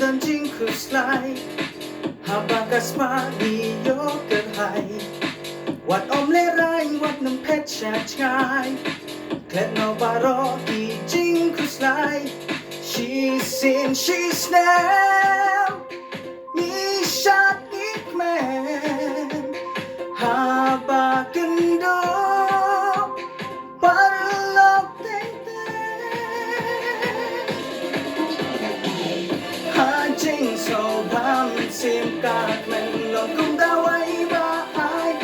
dan jingkuslay Habang kasmani yokerhay Wat omleray wat ng petsa chai Klet no baro ki jingkuslay She's in, she's now Ni shot ikmen Haba kendo Parlok Jing so bam sim cát mình lòng cũng đã quay ba ai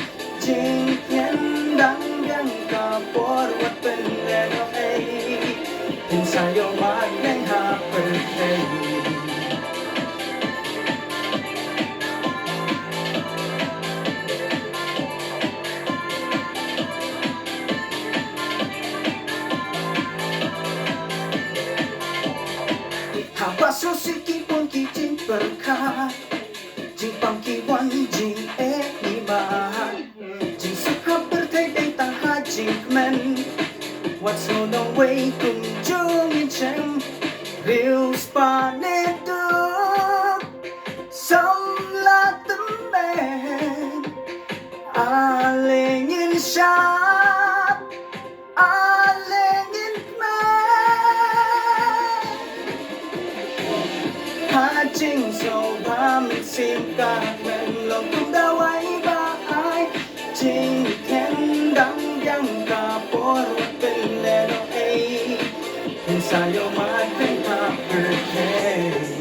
Jing nhân đắng găng cả por wat bên lẽ nó ấy Inside your mind and heart perfect Habas rosiki pun ki jing berkat Jing pam ki wan jing lima Jing sukha berthai deng tang ha jing men What's no no way cùng chung in chem Real spa ne tu Some la tâm men A leng in shot A leng in Jing so bam sim cát mình lòng cũng đã quay ba ai Jing khen đắng găng cả por wat bên lẽ nó ấy Inside your mind and heart perfect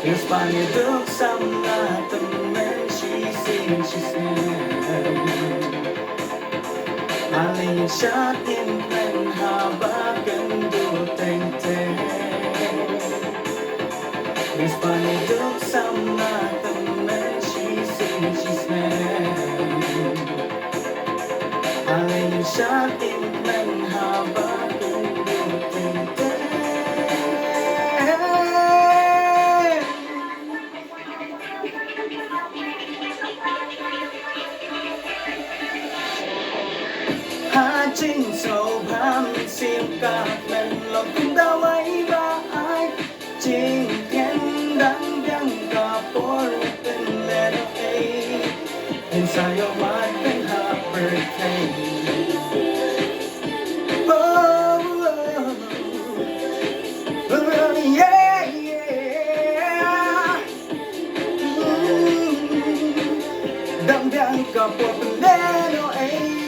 It's funny look some night the man she sings she's Alin shot in plan haba can do thing It's funny look some night the man she sings she's Alin shot in plan haba can do thing Jing so bam sim cát mình lòng cũng đã quay ba ai Jing khen đắng găng cả por bên lẽ nó ấy Inside your mind and heart perfect Oh, yeah, yeah Đắng găng cả por bên lẽ nó ấy